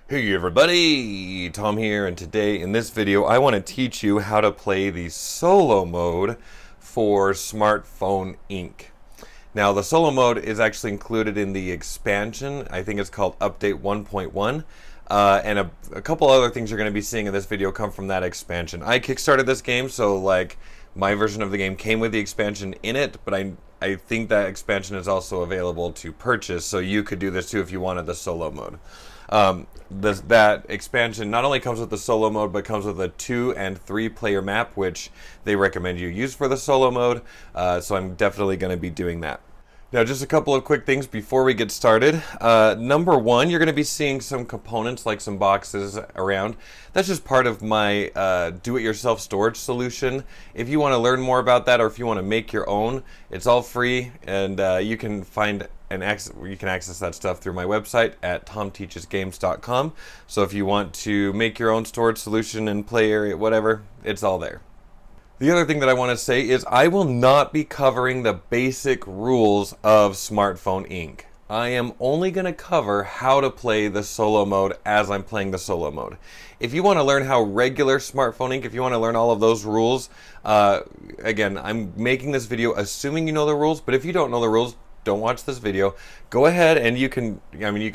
Hey everybody, Tom here, and today in this video I want to teach you how to play the solo mode for Smartphone Inc. Now the solo mode is actually included in the expansion. I think it's called Update 1.1, and a couple other things you're going to be seeing in this video come from that expansion. I kickstarted this game, so like my version of the game came with the expansion in it, but I think that expansion is also available to purchase, so you could do this too if you wanted the solo mode. That expansion not only comes with the solo mode, but comes with a 2 and 3 player map, which they recommend you use for the solo mode, so I'm definitely going to be doing that. Now, just a couple of quick things before we get started. Number one, you're going to be seeing some components like some boxes around. That's just part of my do-it-yourself storage solution. If you want to learn more about that, or if you want to make your own, it's all free, and you can access that stuff through my website at tomteachesgames.com. So if you want to make your own storage solution and play area, whatever, it's all there. The other thing that I want to say is I will not be covering the basic rules of Smartphone Inc. I am only going to cover how to play the solo mode as I'm playing the solo mode. If you want to learn how regular Smartphone Inc., if you want to learn all of those rules, again, I'm making this video assuming you know the rules, but if you don't know the rules, don't watch this video. Go ahead and you can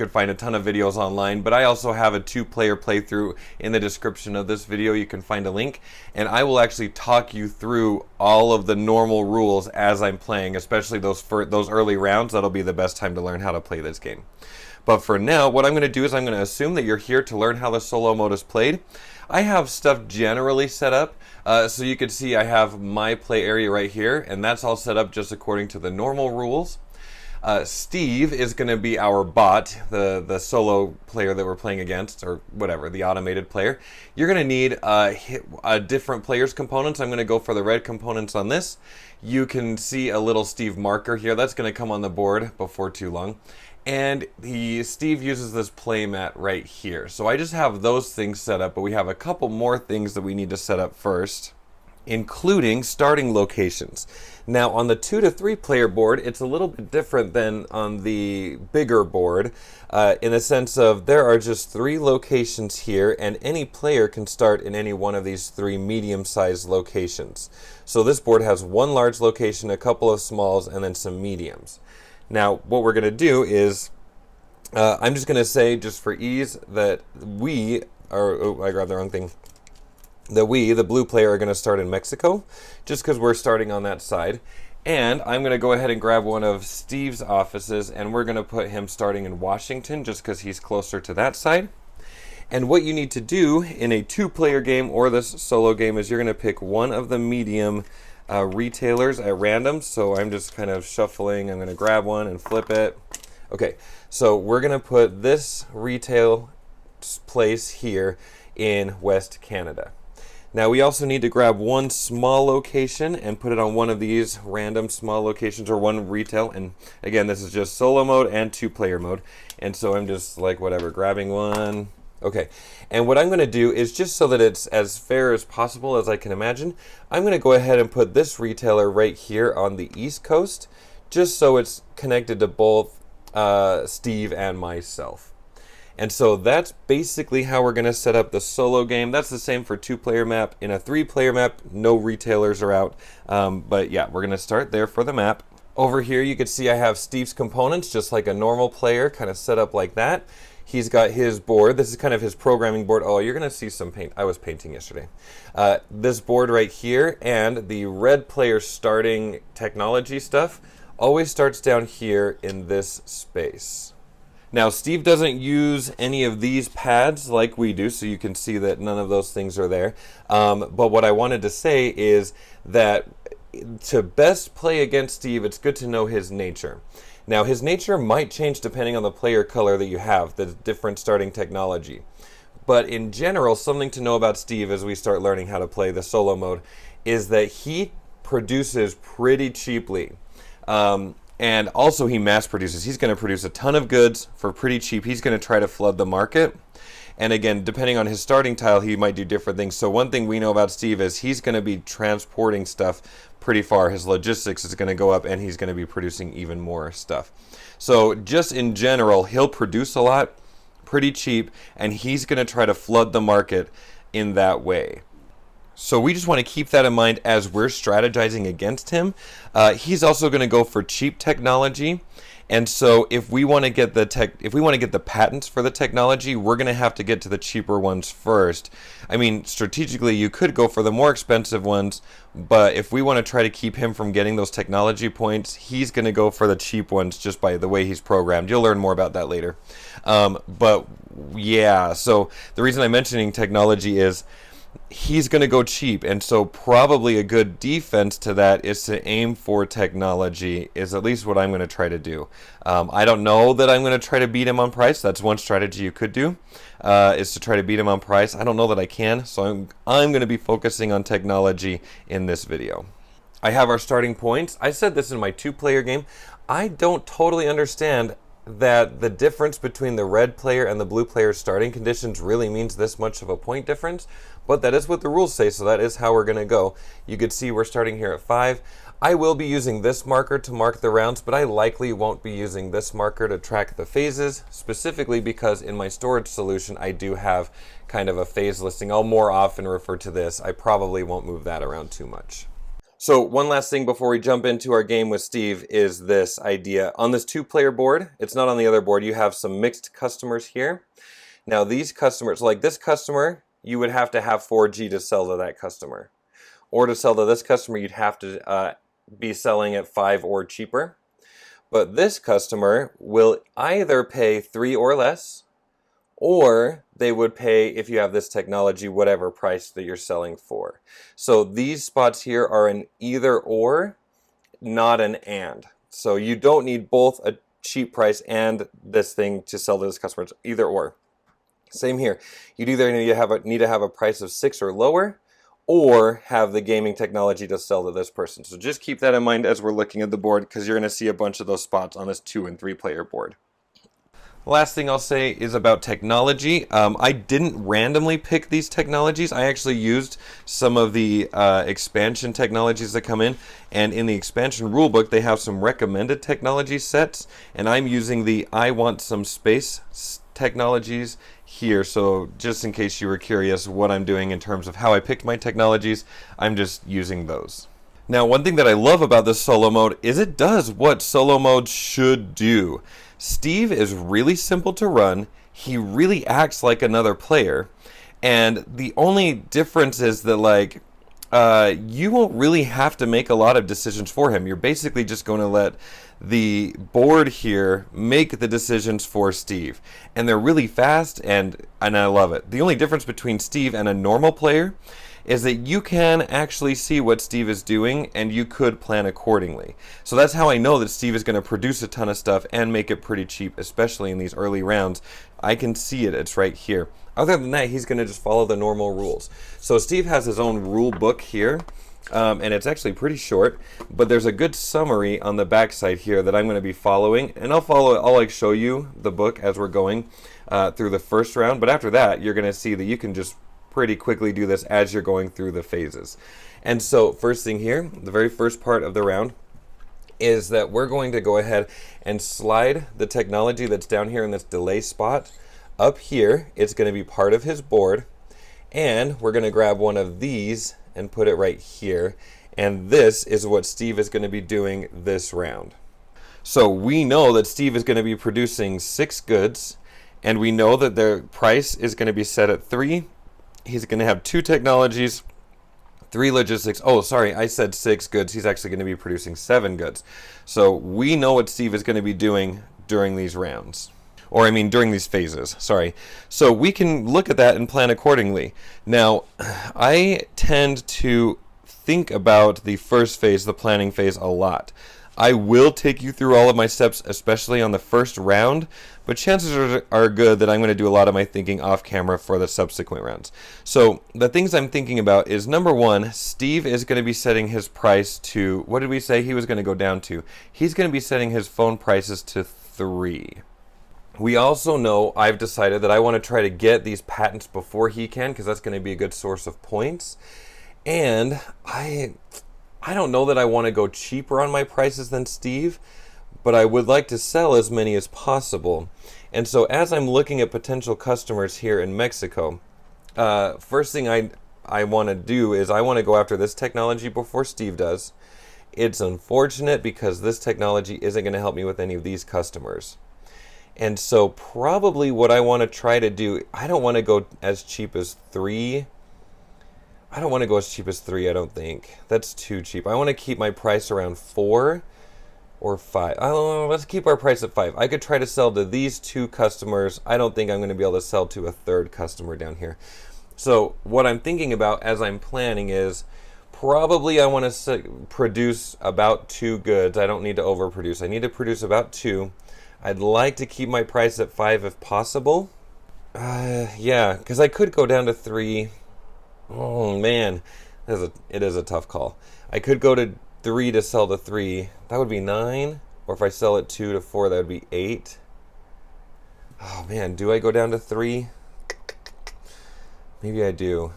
find a ton of videos online, but I also have a 2-player playthrough in the description of this video. You can find a link, and I will actually talk you through all of the normal rules as I'm playing, especially those early rounds. That'll be the best time to learn how to play this game. But for now, what I'm going to do is I'm going to assume that you're here to learn how the solo mode is played. I have stuff generally set up, so you can see I have my play area right here, and that's all set up just according to the normal rules. Steve is going to be our bot, the solo player that we're playing against, or whatever, the automated player. You're going to need different players' components. I'm going to go for the red components on this. You can see a little Steve marker here. That's going to come on the board before too long. And Steve uses this playmat right here. So I just have those things set up, but we have a couple more things that we need to set up first, including starting locations. Now on the 2 to 3 player board, it's a little bit different than on the bigger board in the sense of there are just 3 locations here, and any player can start in any one of these 3 medium-sized locations. So this board has 1 large location, a couple of smalls, and then some mediums. Now what we're going to do is I'm just going to say, just for ease, that I grabbed the wrong thing. The blue player, are going to start in Mexico, just because we're starting on that side. And I'm going to go ahead and grab one of Steve's offices, and we're going to put him starting in Washington, just because he's closer to that side. And what you need to do in a 2-player game or this solo game is you're going to pick one of the medium retailers at random. So I'm just kind of shuffling. I'm going to grab one and flip it. Okay, so we're going to put this retail place here in West Canada. Now we also need to grab one small location and put it on one of these random small locations, or one retail. And again, this is just solo mode and 2-player mode. And so I'm just like whatever, grabbing one. Okay, and what I'm going to do is, just so that it's as fair as possible as I can imagine, I'm going to go ahead and put this retailer right here on the East Coast, just so it's connected to both Steve and myself. And so that's basically how we're going to set up the solo game. That's the same for 2-player map. In a 3-player map, no retailers are out. But yeah, we're going to start there for the map. Over here, you can see I have Steve's components, just like a normal player, kind of set up like that. He's got his board. This is kind of his programming board. Oh, you're going to see some paint. I was painting yesterday. This board right here, and the red player starting technology stuff always starts down here in this space. Now, Steve doesn't use any of these pads like we do, so you can see that none of those things are there. But what I wanted to say is that to best play against Steve, it's good to know his nature. Now, his nature might change depending on the player color that you have, the different starting technology. But in general, something to know about Steve as we start learning how to play the solo mode is that he produces pretty cheaply. And also he mass produces. He's going to produce a ton of goods for pretty cheap. He's going to try to flood the market. And again, depending on his starting tile, he might do different things. So one thing we know about Steve is he's going to be transporting stuff pretty far. His logistics is going to go up, and he's going to be producing even more stuff. So just in general, he'll produce a lot, pretty cheap, and he's going to try to flood the market in that way. So we just want to keep that in mind as we're strategizing against him. He's also going to go for cheap technology. And so if we want to get the patents for the technology, we're going to have to get to the cheaper ones first. I mean, strategically, you could go for the more expensive ones, but if we want to try to keep him from getting those technology points, he's going to go for the cheap ones just by the way he's programmed. You'll learn more about that later. But yeah, so the reason I'm mentioning technology is he's going to go cheap, and so probably a good defense to that is to aim for technology, is at least what I'm going to try to do. I don't know that I'm going to try to beat him on price. That's one strategy you could do, is to try to beat him on price. I don't know that I can, so I'm going to be focusing on technology in this video. I have our starting points. I said this in my 2-player game. I don't totally understand that the difference between the red player and the blue player's starting conditions really means this much of a point difference, but that is what the rules say, so that is how we're going to go. You could see we're starting here at 5. I will be using this marker to mark the rounds, but I likely won't be using this marker to track the phases, specifically because in my storage solution I do have kind of a phase listing. I'll more often refer to this. I probably won't move that around too much. So one last thing before we jump into our game with Steve is this idea. On this 2-player board, it's not on the other board, you have some mixed customers here. Now these customers, like this customer, you would have to have 4G to sell to that customer. Or to sell to this customer, you'd have to be selling at 5 or cheaper. But this customer will either pay 3 or less, or they would pay, if you have this technology, whatever price that you're selling for. So these spots here are an either or, not an and. So you don't need both a cheap price and this thing to sell to this customer. It's either or. Same here. You'd either need to have a price of 6 or lower, or have the gaming technology to sell to this person. So just keep that in mind as we're looking at the board, because you're going to see a bunch of those spots on this 2- and 3-player board. Last thing I'll say is about technology. I didn't randomly pick these technologies. I actually used some of the expansion technologies that come in, and in the expansion rulebook they have some recommended technology sets, and I'm using the I want some space technologies here. So just in case you were curious what I'm doing in terms of how I picked my technologies, I'm just using those. Now, one thing that I love about this solo mode is it does what solo mode should do. Steve is really simple to run. He really acts like another player. And the only difference is that, you won't really have to make a lot of decisions for him. You're basically just going to let the board here make the decisions for Steve. And they're really fast, and I love it. The only difference between Steve and a normal player is that you can actually see what Steve is doing, and you could plan accordingly. So that's how I know that Steve is going to produce a ton of stuff and make it pretty cheap, especially in these early rounds. I can see it. It's right here. Other than that, he's going to just follow the normal rules. So Steve has his own rule book here, and it's actually pretty short, but there's a good summary on the back side here that I'm going to be following, and I'll show you the book as we're going through the first round, but after that, you're going to see that you can just pretty quickly do this as you're going through the phases. And so first thing here, the very first part of the round is that we're going to go ahead and slide the technology that's down here in this delay spot up here. It's going to be part of his board, and we're going to grab one of these and put it right here, and this is what Steve is going to be doing this round. So we know that Steve is going to be producing 6 goods, and we know that their price is going to be set at 3. He's going to have 2 technologies, 3 logistics. Oh, sorry, I said 6 goods. He's actually going to be producing 7 goods. So we know what Steve is going to be doing during these rounds. Or, during these phases. Sorry. So we can look at that and plan accordingly. Now, I tend to think about the first phase, the planning phase, a lot. I will take you through all of my steps, especially on the first round, but chances are good that I'm going to do a lot of my thinking off camera for the subsequent rounds. So the things I'm thinking about is, number 1, Steve is going to be setting his price to, what did we say he was going to go down to? He's going to be setting his phone prices to 3. We also know I've decided that I want to try to get these patents before he can, because that's going to be a good source of points. And I don't know that I want to go cheaper on my prices than Steve, but I would like to sell as many as possible. And so as I'm looking at potential customers here in Mexico, first thing I want to do is I want to go after this technology before Steve does. It's unfortunate because this technology isn't going to help me with any of these customers. And so probably what I want to try to do, I don't want to go as cheap as 3. I don't want to go as cheap as 3, I don't think. That's too cheap. I want to keep my price around 4 or 5. I don't know, let's keep our price at 5. I could try to sell to these 2 customers. I don't think I'm going to be able to sell to a 3rd customer down here. So what I'm thinking about as I'm planning is probably I want to produce about 2 goods. I don't need to overproduce. I need to produce about 2. I'd like to keep my price at 5 if possible. Yeah, because I could go down to 3. Oh man, it is a tough call. I could go to 3 to sell to 3. That would be 9. Or if I sell at 2 to 4, that would be 8. Oh man, do I go down to 3? Maybe I do.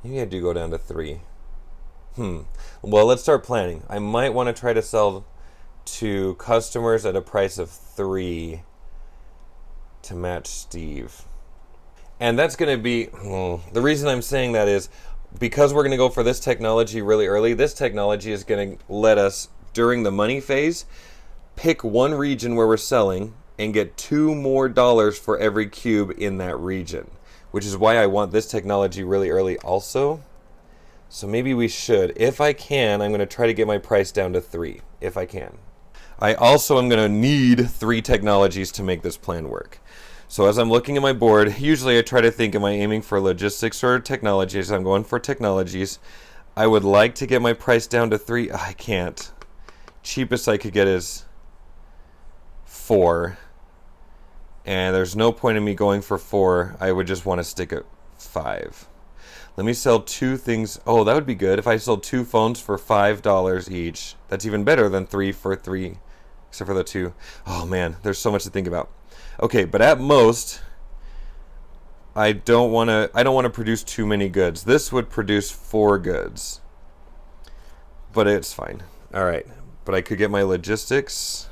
Maybe I do go down to 3. Well, let's start planning. I might want to try to sell to customers at a price of 3 to match Steve. And that's going to be, the reason I'm saying that is because we're going to go for this technology really early. This technology is going to let us, during the money phase, pick one region where we're selling and get $2 more for every cube in that region, which is why I want this technology really early also. So maybe we should. If I can, I'm going to try to get my price down to 3, if I can. I also am going to need 3 technologies to make this plan work. So as I'm looking at my board, usually I try to think, am I aiming for logistics or technologies? I'm going for technologies. I would like to get my price down to 3. I can't. Cheapest I could get is 4. And there's no point in me going for 4. I would just want to stick at 5. Let me sell 2 things. Oh, that would be good. If I sold 2 phones for $5 each, that's even better than 3 for 3, except for the 2. Oh man, there's so much to think about. Okay, but at most, I don't want to produce too many goods. This would produce 4 goods, but it's fine. All right, but I could get my logistics.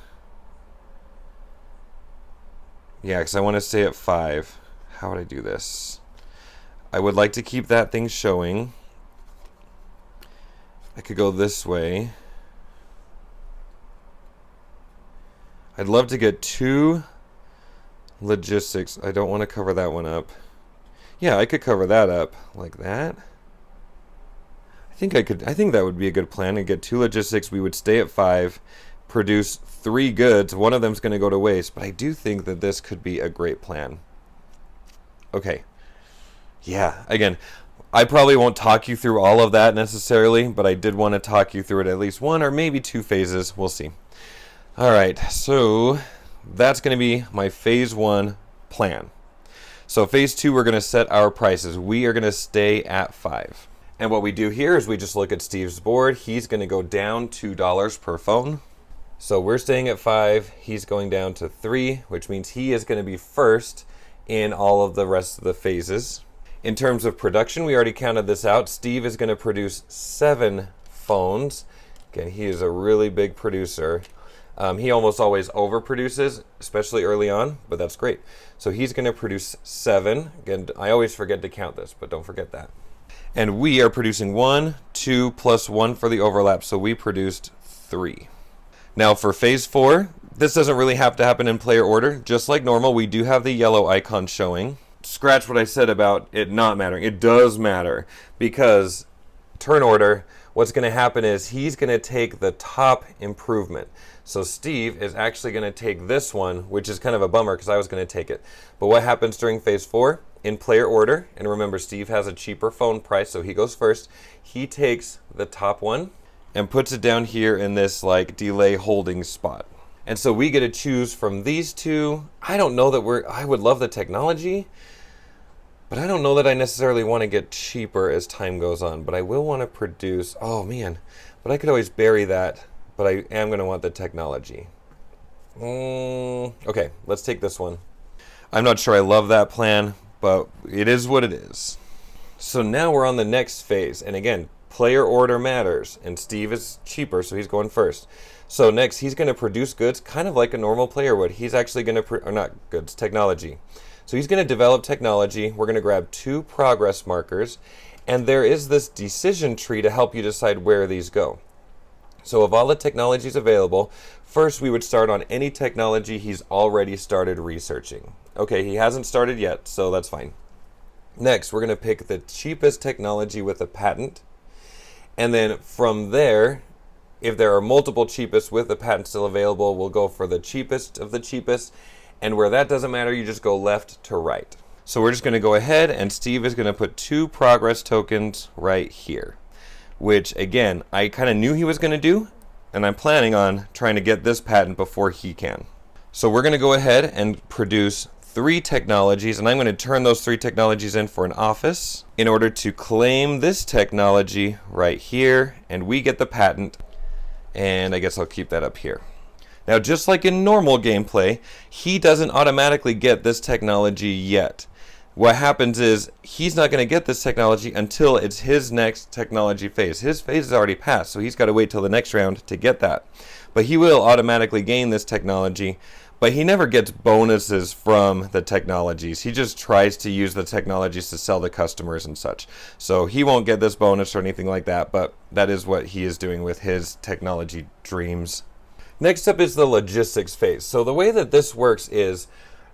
Yeah, because I want to stay at 5. How would I do this? I would like to keep that thing showing. I could go this way. I'd love to get 2 logistics. I don't want to cover that one up. Yeah, I could cover that up like that. I think that would be a good plan. I'd get 2 logistics. We would stay at 5, produce 3 goods. One of them's going to go to waste, but I do think that this could be a great plan. Okay. Yeah, again, I probably won't talk you through all of that necessarily, but I did want to talk you through it at least 1 or maybe 2 phases. We'll see. All right, so that's going to be my phase 1 plan. So phase 2, we're going to set our prices. We are going to stay at 5. And what we do here is we just look at Steve's board. He's going to go down $2 per phone. So we're staying at 5. He's going down to 3, which means he is going to be first in all of the rest of the phases. In terms of production, we already counted this out. Steve is going to produce 7 phones. Again, he is a really big producer. He almost always overproduces, especially early on, but that's great. So he's going to produce 7. Again, I always forget to count this, but don't forget that. And we are producing 1, 2, plus 1 for the overlap, so we produced 3. Now for phase 4, this doesn't really have to happen in player order. Just like normal, we do have the yellow icon showing. Scratch what I said about it not mattering. It does matter because turn order, what's going to happen is he's going to take the top improvement. So Steve is actually going to take this one, which is kind of a bummer because I was going to take it. But what happens during phase 4? In player order, and remember Steve has a cheaper phone price, so he goes first. He takes the top one and puts it down here in this like delay holding spot. And so we get to choose from these 2. I don't know that I would love the technology, but I don't know that I necessarily want to get cheaper as time goes on. But I will want to produce, oh man, but I could always bury that, but I am going to want the technology. Okay, let's take this one. I'm not sure I love that plan, but it is what it is. So now we're on the next phase. And again, player order matters. And Steve is cheaper, so he's going first. So next, he's going to produce goods kind of like a normal player would. He's actually going to, or not goods, technology. So he's going to develop technology. We're going to grab 2 progress markers, and there is this decision tree to help you decide where these go. So of all the technologies available, first we would start on any technology he's already started researching. Okay, he hasn't started yet, so that's fine. Next, we're going to pick the cheapest technology with a patent, and then from there, if there are multiple cheapest with a patent still available, we'll go for the cheapest of the cheapest. And where that doesn't matter, you just go left to right. So we're just going to go ahead, and Steve is going to put 2 progress tokens right here, which again, I kind of knew he was going to do, and I'm planning on trying to get this patent before he can. So we're going to go ahead and produce 3 technologies, and I'm going to turn those 3 technologies in for an office in order to claim this technology right here, and we get the patent. And I guess I'll keep that up here. Now, just like in normal gameplay, he doesn't automatically get this technology yet. What happens is he's not going to get this technology until it's his next technology phase. His phase is already passed, so he's got to wait till the next round to get that. But he will automatically gain this technology, but he never gets bonuses from the technologies. He just tries to use the technologies to sell to customers and such. So he won't get this bonus or anything like that, but that is what he is doing with his technology dreams. Next up is the logistics phase. So the way that this works is,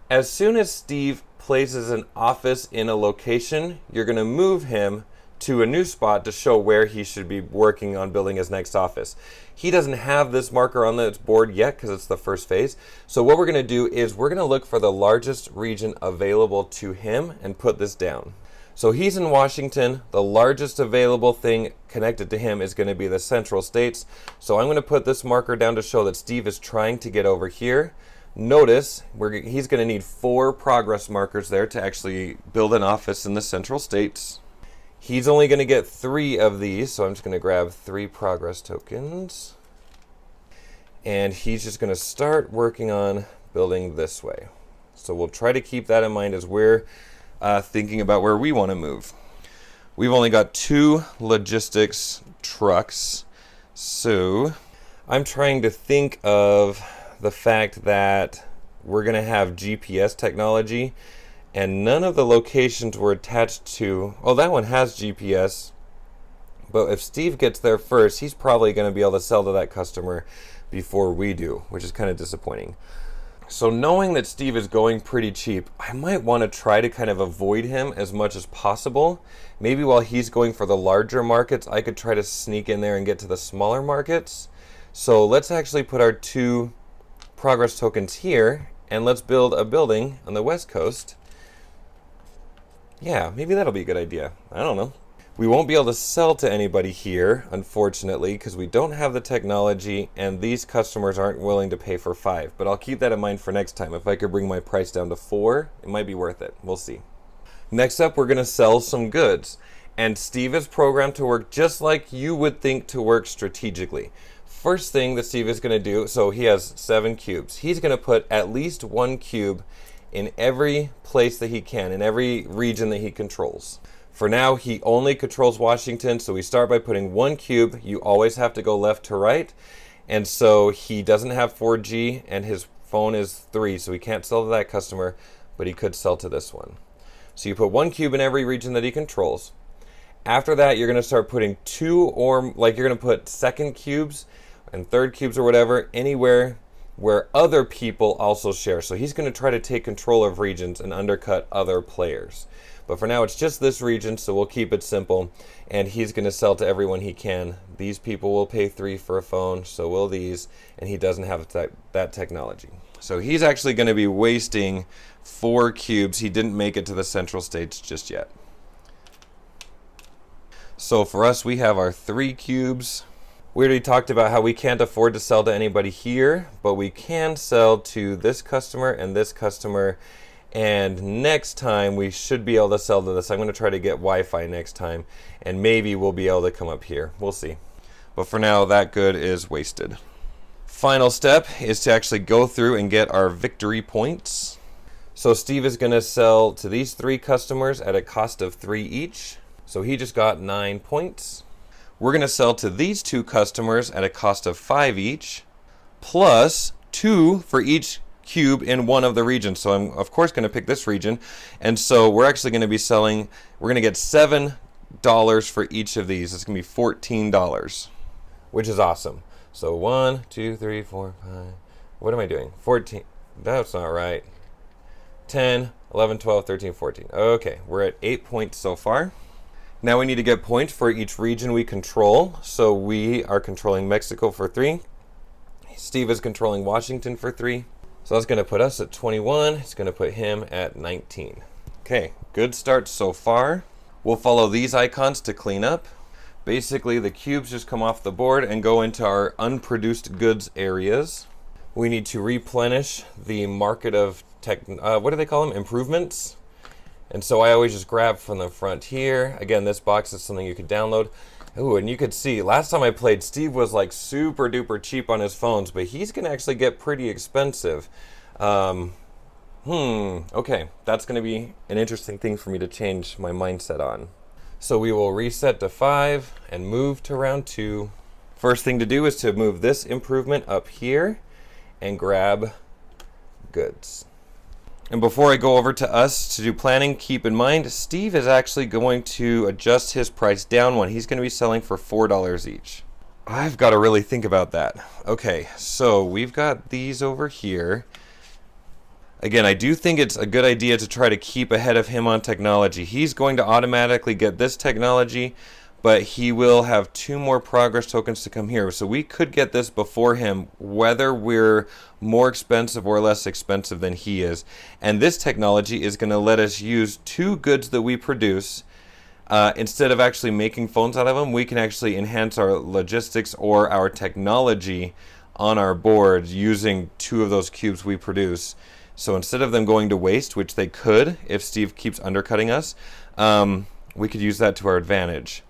as soon as Steve places an office in a location, you're going to move him to a new spot to show where he should be working on building his next office. He doesn't have this marker on the board yet because it's the first phase. So what we're going to do is we're going to look for the largest region available to him and put this down. So he's in Washington. The largest available thing connected to him is going to be the Central States. So I'm going to put this marker down to show that Steve is trying to get over here. Notice he's going to need 4 progress markers there to actually build an office in the Central States. He's only going to get 3 of these, so I'm just going to grab 3 progress tokens. And he's just going to start working on building this way. So we'll try to keep that in mind as we're thinking about where we want to move. We've only got 2 logistics trucks, so I'm trying to think of the fact that we're going to have GPS technology, and none of the locations were attached to... Oh, that one has GPS, but if Steve gets there first, he's probably going to be able to sell to that customer before we do, which is kind of disappointing. So knowing that Steve is going pretty cheap, I might want to try to kind of avoid him as much as possible. Maybe while he's going for the larger markets, I could try to sneak in there and get to the smaller markets. So let's actually put our 2 progress tokens here, and let's build a building on the West Coast. Yeah, maybe that'll be a good idea. I don't know. We won't be able to sell to anybody here, unfortunately, because we don't have the technology, and these customers aren't willing to pay for 5. But I'll keep that in mind for next time. If I could bring my price down to 4, it might be worth it. We'll see. Next up, we're going to sell some goods. And Steve is programmed to work just like you would think to work strategically. First thing that Steve is going to do, so he has 7 cubes. He's going to put at least 1 cube in every place that he can, in every region that he controls. For now, he only controls Washington, so we start by putting 1 cube. You always have to go left to right. And so he doesn't have 4G, and his phone is 3, so he can't sell to that customer, but he could sell to this one. So you put 1 cube in every region that he controls. After that, you're going to start putting 2 or, like you're going to put 2nd cubes and 3rd cubes or whatever, anywhere where other people also share. So he's going to try to take control of regions and undercut other players. But for now, it's just this region, so we'll keep it simple. And he's going to sell to everyone he can. These people will pay 3 for a phone, so will these. And he doesn't have that technology. So he's actually going to be wasting 4 cubes. He didn't make it to the Central States just yet. So for us, we have our 3 cubes. We already talked about how we can't afford to sell to anybody here, but we can sell to this customer and this customer. And next time we should be able to sell to this. I'm going to try to get Wi-Fi next time, and maybe we'll be able to come up here. We'll see. But for now, that good is wasted. Final step is to actually go through and get our victory points. So Steve is going to sell to these 3 customers at a cost of 3 each. So he just got 9 points. We're going to sell to these 2 customers at a cost of 5 each. plus 2 for each cube in one of the regions. So I'm of course going to pick this region, and so we're actually going to be selling, we're going to get $7 for each of these. It's going to be $14, which is awesome. So 1, 2, 3, 4, 5, what am I doing? 14, that's not right. 10, 11, 12, 13, 14. Okay, we're at 8 points so far. Now we need to get points for each region we control. So we are controlling Mexico for 3. Steve is controlling Washington for 3. So that's going to put us at 21. It's going to put him at 19. Okay, good start so far. We'll follow these icons to clean up. Basically, the cubes just come off the board and go into our unproduced goods areas. We need to replenish the market of what do they call them? Improvements. And so I always just grab from the front here. Again, this box is something you could download. Ooh, and you could see, last time I played, Steve was like super duper cheap on his phones, but he's going to actually get pretty expensive. Okay, that's going to be an interesting thing for me to change my mindset on. So we will reset to 5 and move to round 2. First thing to do is to move this improvement up here and grab goods. And before I go over to us to do planning, keep in mind, Steve is actually going to adjust his price down one. He's going to be selling for $4 each. I've got to really think about that. Okay, so we've got these over here. Again, I do think it's a good idea to try to keep ahead of him on technology. He's going to automatically get this technology, but he will have 2 more progress tokens to come here. So we could get this before him, whether we're more expensive or less expensive than he is. And this technology is going to let us use 2 goods that we produce. Instead of actually making phones out of them, we can actually enhance our logistics or our technology on our board using 2 of those cubes we produce. So instead of them going to waste, which they could if Steve keeps undercutting us, we could use that to our advantage.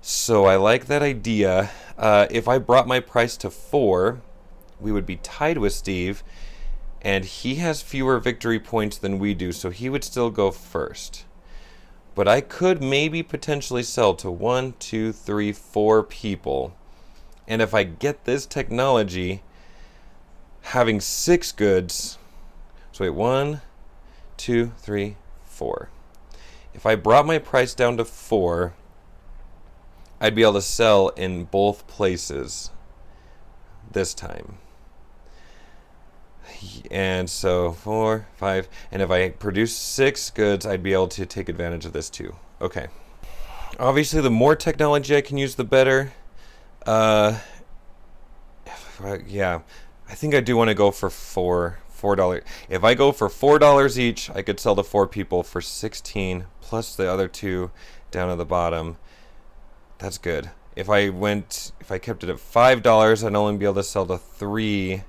So I like that idea. If I brought my price to 4, we would be tied with Steve, and he has fewer victory points than we do, so he would still go first. But I could maybe potentially sell to 1, 2, 3, 4 people. And if I get this technology, having 6 goods, so wait, 1, 2, 3, 4. If I brought my price down to 4, I'd be able to sell in both places this time. And so 4, 5, and if I produce 6 goods, I'd be able to take advantage of this too. Okay. Obviously, the more technology I can use, the better. Yeah, I think I do want to go for $4. If I go for $4 each, I could sell to 4 people for 16 plus the other 2 down at the bottom. That's good. If I kept it at $5, I'd only be able to sell to 3,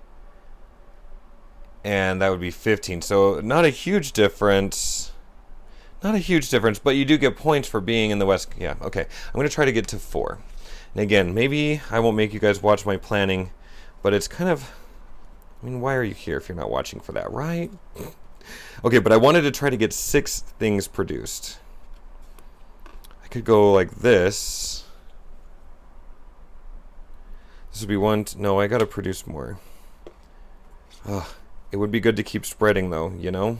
and that would be 15. So not a huge difference. Not a huge difference, but you do get points for being in the West. Yeah, okay. I'm going to try to get to 4. And again, maybe I won't make you guys watch my planning, but it's kind of, I mean, why are you here if you're not watching for that, right? Okay, but I wanted to try to get 6 things produced. I could go like this. This would be 1. No, I gotta produce more. Ugh, it would be good to keep spreading, though, you know?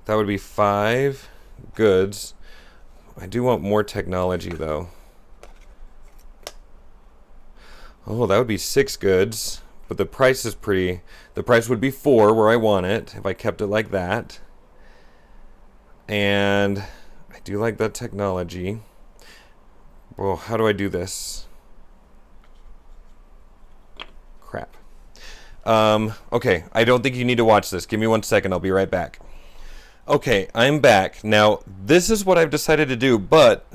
That would be 5 goods. I do want more technology, though. Oh, that would be 6 goods. But the price is pretty... The price would be 4 where I want it, if I kept it like that. And I do like that technology. Well, how do I do this? Crap. Okay, I don't think you need to watch this. Give me 1 second, I'll be right back. Okay, I'm back. Now, this is what I've decided to do, but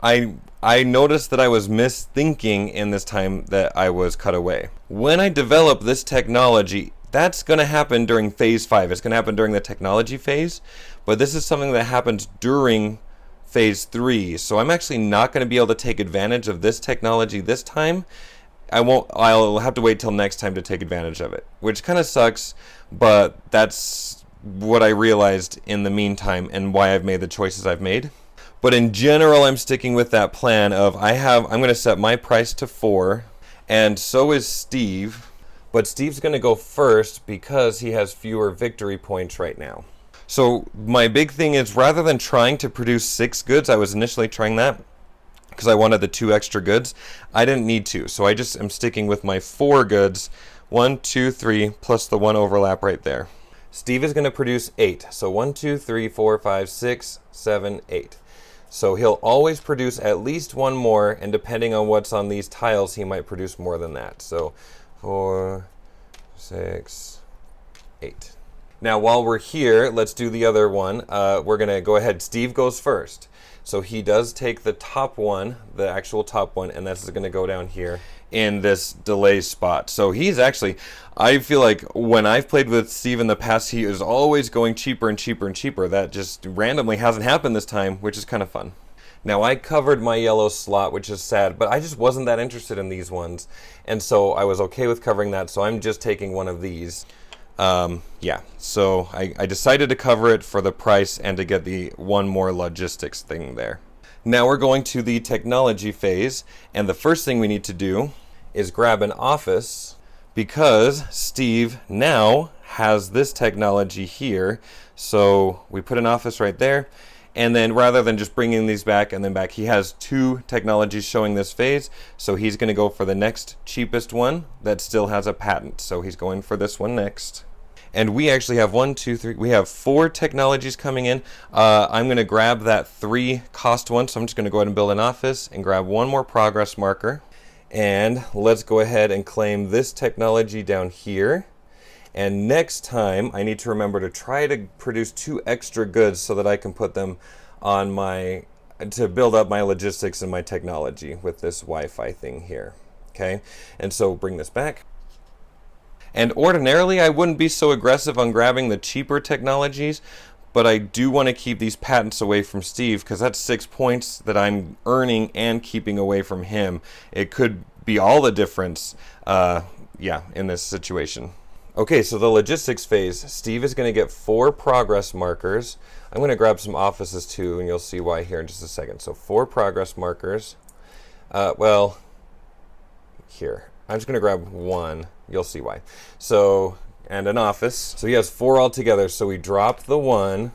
I noticed that I was misthinking in this time that I was cut away. When I develop this technology, that's going to happen during phase 5. It's going to happen during the technology phase, but this is something that happens during phase 3. So I'm actually not going to be able to take advantage of this technology this time. I'll have to wait till next time to take advantage of it, which kind of sucks, but that's what I realized in the meantime and why I've made the choices I've made. But in general, I'm sticking with that plan of I'm going to set my price to 4, and so is Steve. But Steve's going to go first because he has fewer victory points right now. So my big thing is, rather than trying to produce 6 goods, I was initially trying that because I wanted the 2 extra goods. I didn't need to, so I just am sticking with my 4 goods. 1, 2, 3, plus the 1 overlap right there. Steve is going to produce 8. So 1, 2, 3, 4, 5, 6, 7, 8. So he'll always produce at least 1 more, and depending on what's on these tiles, he might produce more than that. So 4, 6, 8. Now while we're here, let's do the other one. We're going to go ahead. Steve goes first. So he does take the top one, the actual top one, and this is going to go down here in this delay spot. So he's actually, I feel like when I've played with Steve in the past, he is always going cheaper and cheaper and cheaper. That just randomly hasn't happened this time, which is kind of fun. Now I covered my yellow slot, which is sad, but I just wasn't that interested in these ones. And so I was okay with covering that, so I'm just taking one of these. Yeah, so I decided to cover it for the price and to get the 1 more logistics thing there. Now we're going to the technology phase, and the first thing we need to do is grab an office, because Steve now has this technology here. So we put an office right there, and then rather than just bringing these back and then back, he has 2 technologies showing this phase. So he's going to go for the next cheapest one that still has a patent. So he's going for this one next. And we actually have 1, 2, 3, we have 4 technologies coming in. I'm going to grab that 3 cost one, so I'm just going to go ahead and build an office and grab 1 more progress marker. And let's go ahead and claim this technology down here. And next time, I need to remember to try to produce 2 extra goods so that I can put them on to build up my logistics and my technology with this Wi-Fi thing here. Okay, and so bring this back. And ordinarily, I wouldn't be so aggressive on grabbing the cheaper technologies, but I do want to keep these patents away from Steve, because that's 6 points that I'm earning and keeping away from him. It could be all the difference, yeah, in this situation. Okay, so the logistics phase, Steve is going to get 4 progress markers. I'm going to grab some offices too, and you'll see why here in just a second. So 4 progress markers. Well, here. I'm just going to grab 1. You'll see why. So, and an office. So he has 4 altogether. So we drop the 1,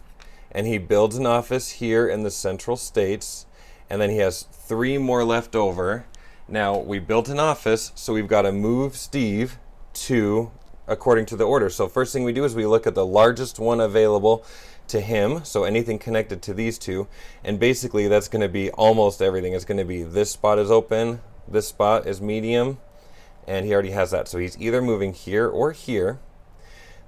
and he builds an office here in the Central States, and then he has 3 more left over. Now, we built an office, so we've got to move Steve to according to the order. So first thing we do is we look at the largest one available to him, so anything connected to these 2, and basically that's going to be almost everything. It's going to be this spot is open, this spot is medium, and he already has that. So he's either moving here or here.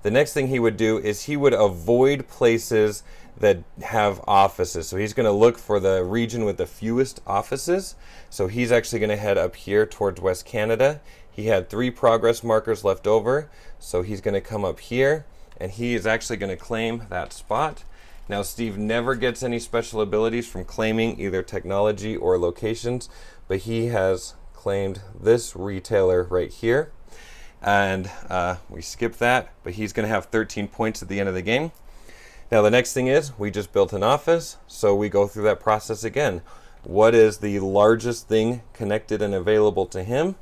The next thing he would do is he would avoid places that have offices. So he's going to look for the region with the fewest offices. So he's actually going to head up here towards West Canada. He had 3 progress markers left over. So he's going to come up here, and he is actually going to claim that spot. Now Steve never gets any special abilities from claiming either technology or locations, but he has claimed this retailer right here, and we skip that, but he's going to have 13 points at the end of the game. Now the next thing is we just built an office, so we go through that process again. What is the largest thing connected and available to him?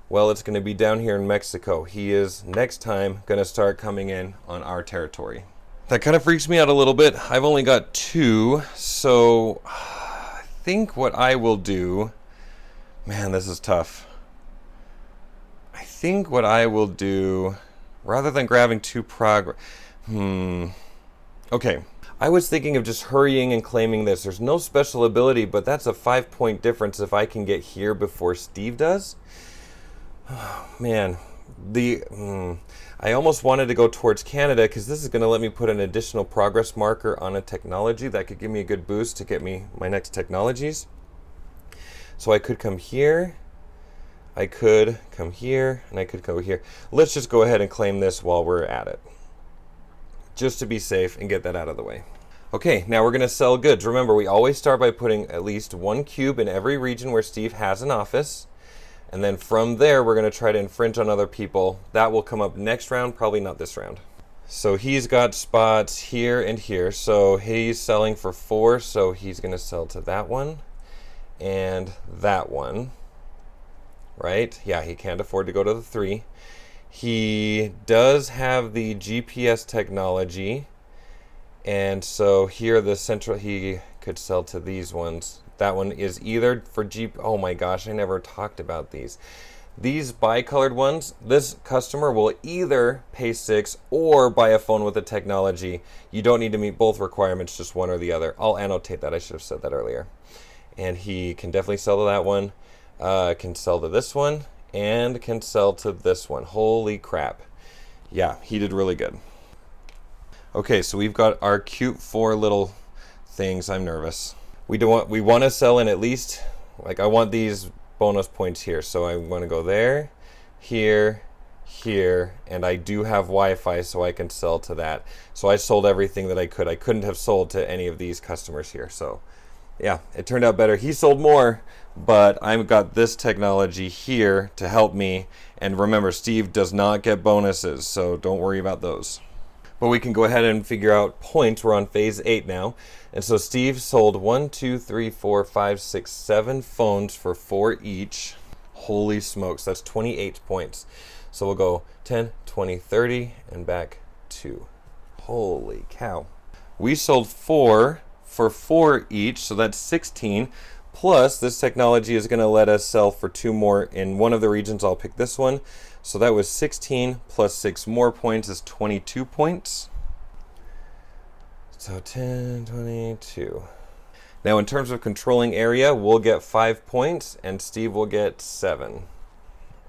Well, it's going to be down here in Mexico. He is next time going to start coming in on our territory. That kind of freaks me out a little bit. I've only got 2, so I think what I will do, man, this is tough. I think what I will do, rather than grabbing 2 progress, okay. I was thinking of just hurrying and claiming this. There's no special ability, but that's a 5-point difference if I can get here before Steve does. Oh, man, I almost wanted to go towards Canada, because this is going to let me put an additional progress marker on a technology that could give me a good boost to get me my next technologies. So I could come here, I could come here, and I could go here. Let's just go ahead and claim this while we're at it, just to be safe and get that out of the way. Okay, now we're going to sell goods. Remember, we always start by putting at least 1 cube in every region where Steve has an office. And then from there, we're going to try to infringe on other people. That will come up next round, probably not this round. So he's got spots here and here. So he's selling for 4, so he's going to sell to that one and that one. Right? Yeah, he can't afford to go to the 3. He does have the GPS technology, and so here the central, he could sell to these ones. That one is either for oh my gosh, I never talked about these. These bicolored ones, this customer will either pay 6 or buy a phone with the technology. You don't need to meet both requirements, just one or the other. I'll annotate that. I should have said that earlier. And he can definitely sell to that one, can sell to this one, and can sell to this one. Holy crap. Yeah, he did really good. Okay, so we've got our cute 4 little things. I'm nervous. We want to sell in at least, like, I want these bonus points here. So I want to go there, here, here, and I do have Wi-Fi, so I can sell to that. So I sold everything that I could. I couldn't have sold to any of these customers here. So yeah, it turned out better. He sold more, but I've got this technology here to help me. And remember, Steve does not get bonuses, so don't worry about those. But we can go ahead and figure out points. We're on phase 8 now. And so Steve sold 1, 2, 3, 4, 5, 6, 7 phones for 4 each. Holy smokes, that's 28 points. So we'll go 10, 20, 30, and back 2. Holy cow. We sold 4 for 4 each, so that's 16. Plus, this technology is going to let us sell for 2 more in one of the regions. I'll pick this one. So that was 16 plus 6 more points is 22 points. So 10, 22. Now in terms of controlling area, we'll get 5 points and Steve will get 7.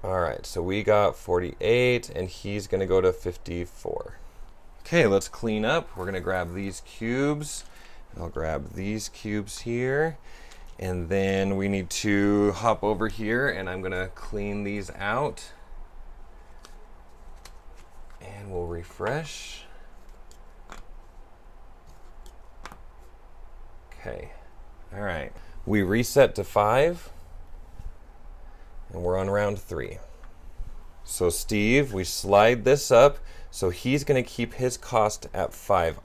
All right, so we got 48 and he's going to go to 54. Okay, let's clean up. We're going to grab these cubes. I'll grab these cubes here. And then we need to hop over here and I'm going to clean these out. And we'll refresh. Okay. All right. We reset to 5. And we're on round 3. So Steve, we slide this up. So he's going to keep his cost at 5.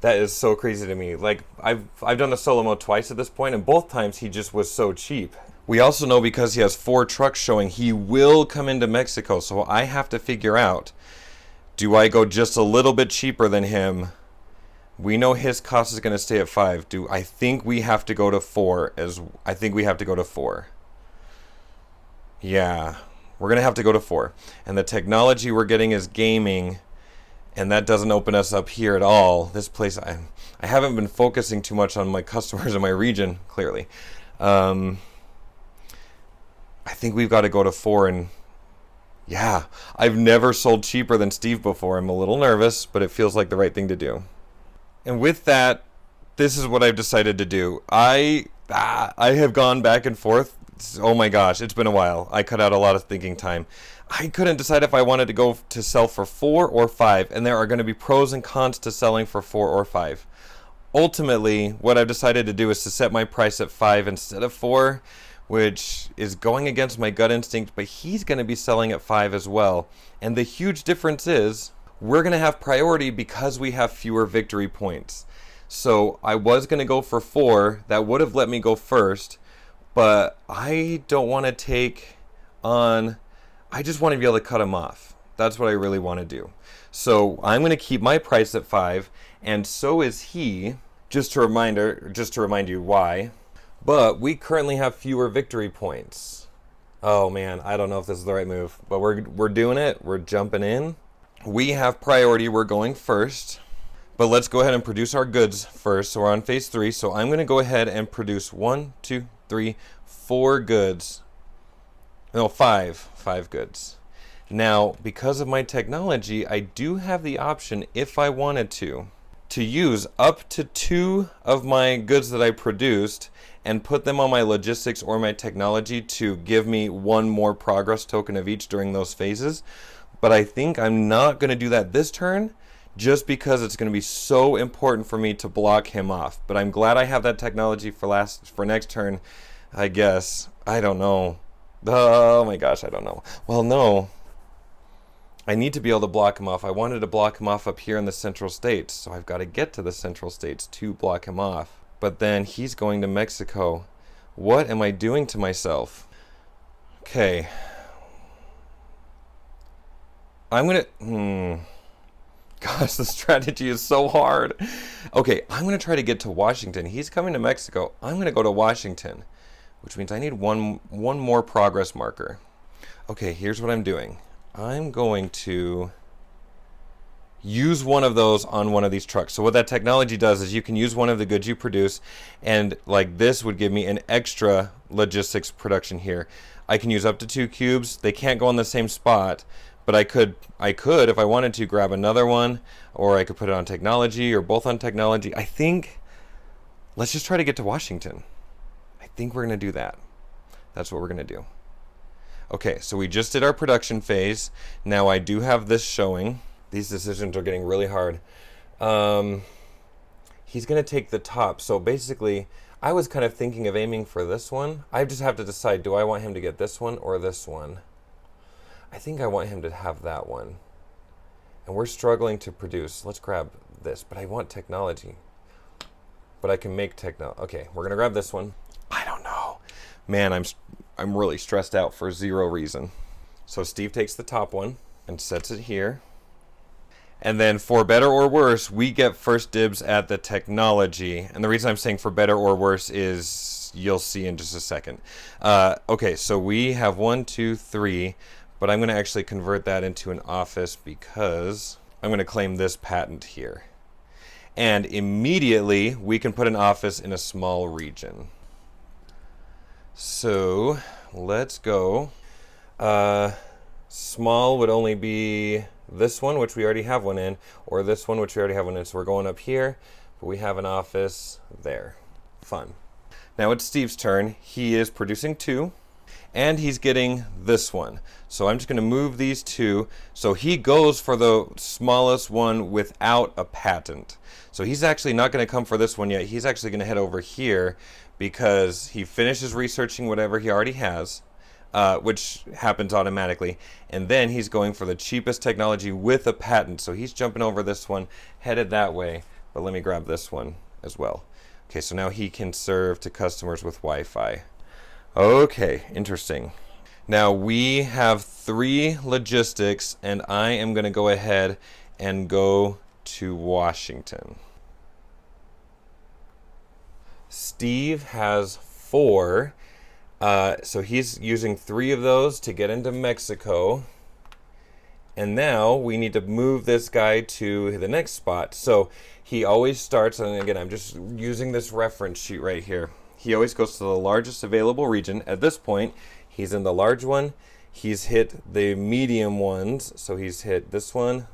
That is so crazy to me. Like, I've done the solo mode twice at this point, and both times he just was so cheap. We also know because he has 4 trucks showing, he will come into Mexico. So I have to figure out, do I go just a little bit cheaper than him? We know his cost is going to stay at 5. I think we have to go to 4 I think we have to go to 4. Yeah, we're going to have to go to 4. And the technology we're getting is gaming. And that doesn't open us up here at all. This place, I haven't been focusing too much on my customers in my region, clearly. I think we've got to go to 4. And yeah, I've never sold cheaper than Steve before. I'm a little nervous, but it feels like the right thing to do. And with that, this is what I've decided to do. I have gone back and forth. Oh my gosh, it's been a while. I cut out a lot of thinking time. I couldn't decide if I wanted to go to sell for 4 or 5, and there are going to be pros and cons to selling for 4 or 5. Ultimately, what I've decided to do is to set my price at 5 instead of 4, which is going against my gut instinct, but he's going to be selling at 5 as well. And the huge difference is we're going to have priority because we have fewer victory points. So I was going to go for 4. That would have let me go first, but I don't want to take on... I just want to be able to cut him off. That's what I really want to do. So I'm going to keep my price at 5, and so is he. Just to remind you why. But we currently have fewer victory points. Oh man, I don't know if this is the right move, but we're doing it. We're jumping in. We have priority. We're going first. But let's go ahead and produce our goods first. So we're on phase 3. So I'm going to go ahead and produce 1, 2, 3, 4 goods. No, 5 goods. Now, because of my technology, I do have the option, if I wanted to use up to 2 of my goods that I produced and put them on my logistics or my technology to give me 1 more progress token of each during those phases. But I think I'm not going to do that this turn, just because it's going to be so important for me to block him off. But I'm glad I have that technology for next turn, I guess. I don't know. Oh my gosh, I don't know. Well, no. I need to be able to block him off. I wanted to block him off up here in the central states, so I've got to get to the central states to block him off. But then he's going to Mexico. What am I doing to myself? Okay. I'm gonna... Gosh, the strategy is so hard. Okay, I'm gonna try to get to Washington. He's coming to Mexico. I'm gonna go to Washington, which means I need one more progress marker. Okay, here's what I'm doing. I'm going to use one of those on one of these trucks. So what that technology does is you can use one of the goods you produce, and like this would give me an extra logistics production here. I can use up to 2 cubes. They can't go on the same spot, but I could if I wanted to grab another one, or I could put it on technology, or both on technology. I think let's just try to get to Washington. I think we're going to do that. That's what we're going to do. Okay, so we just did our production phase. Now I do have this showing. These decisions are getting really hard. He's going to take the top. So basically, I was kind of thinking of aiming for this one. I just have to decide, do I want him to get this one or this one? I think I want him to have that one. And we're struggling to produce. Let's grab this, but I want technology. But I can make technology. Okay, we're going to grab this one. I don't know. Man, I'm really stressed out for 0 reason. So Steve takes the top one and sets it here. And then for better or worse, we get first dibs at the technology. And the reason I'm saying for better or worse is you'll see in just a second. Okay, so we have 1, 2, 3, but I'm going to actually convert that into an office because I'm going to claim this patent here. And immediately we can put an office in a small region. So let's go. Small would only be this one, which we already have one in, or this one, which we already have one in. So we're going up here, but we have an office there. Fun. Now it's Steve's turn. He is producing 2, and he's getting this one. So I'm just going to move these 2. So he goes for the smallest one without a patent. So he's actually not going to come for this one yet. He's actually going to head over here because he finishes researching whatever he already has. Which happens automatically, and then he's going for the cheapest technology with a patent. So he's jumping over this one, headed that way, but let me grab this one as well. Okay, so now he can serve to customers with Wi-Fi. Okay, interesting. Now we have 3 logistics, and I am going to go ahead and go to Washington. Steve has 4. So he's using 3 of those to get into Mexico. And now we need to move this guy to the next spot. So he always starts, and again, I'm just using this reference sheet right here. He always goes to the largest available region. At this point, he's in the large one. He's hit the medium ones. So he's hit this one,